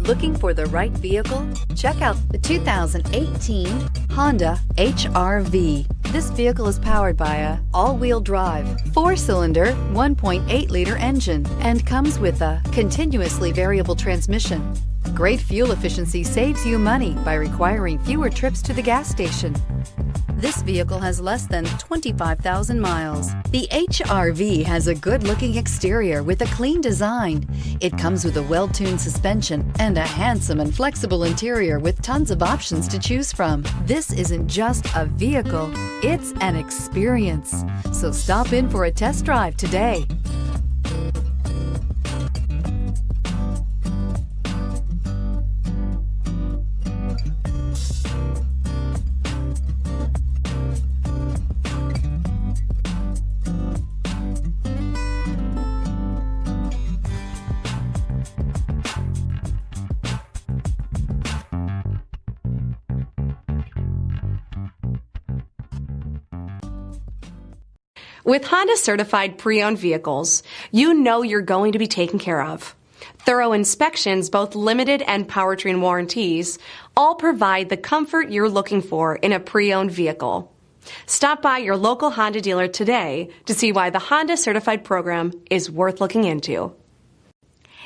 Looking for the right vehicle? Check out the 2018 Honda HR-V. This vehicle is powered by a all-wheel drive, 4-cylinder, 1.8-liter engine and comes with a continuously variable transmission. Great fuel efficiency saves you money by requiring fewer trips to the gas station. This vehicle has less than 25,000 miles. The HR-V has a good-looking exterior with a clean design. It comes with a well-tuned suspension and a handsome and flexible interior with tons of options to choose from. This isn't just a vehicle, it's an experience. So stop in for a test drive today. With Honda certified pre-owned vehicles, you know you're going to be taken care of. Thorough inspections, both limited and powertrain warranties, all provide the comfort you're looking for in a pre-owned vehicle. Stop by your local Honda dealer today to see why the Honda certified program is worth looking into.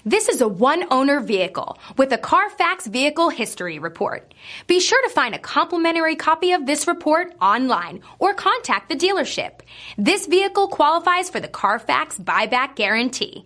This is a one-owner vehicle with a Carfax Vehicle History Report. Be sure to find a complimentary copy of this report online or contact the dealership. This vehicle qualifies for the Carfax Buyback Guarantee.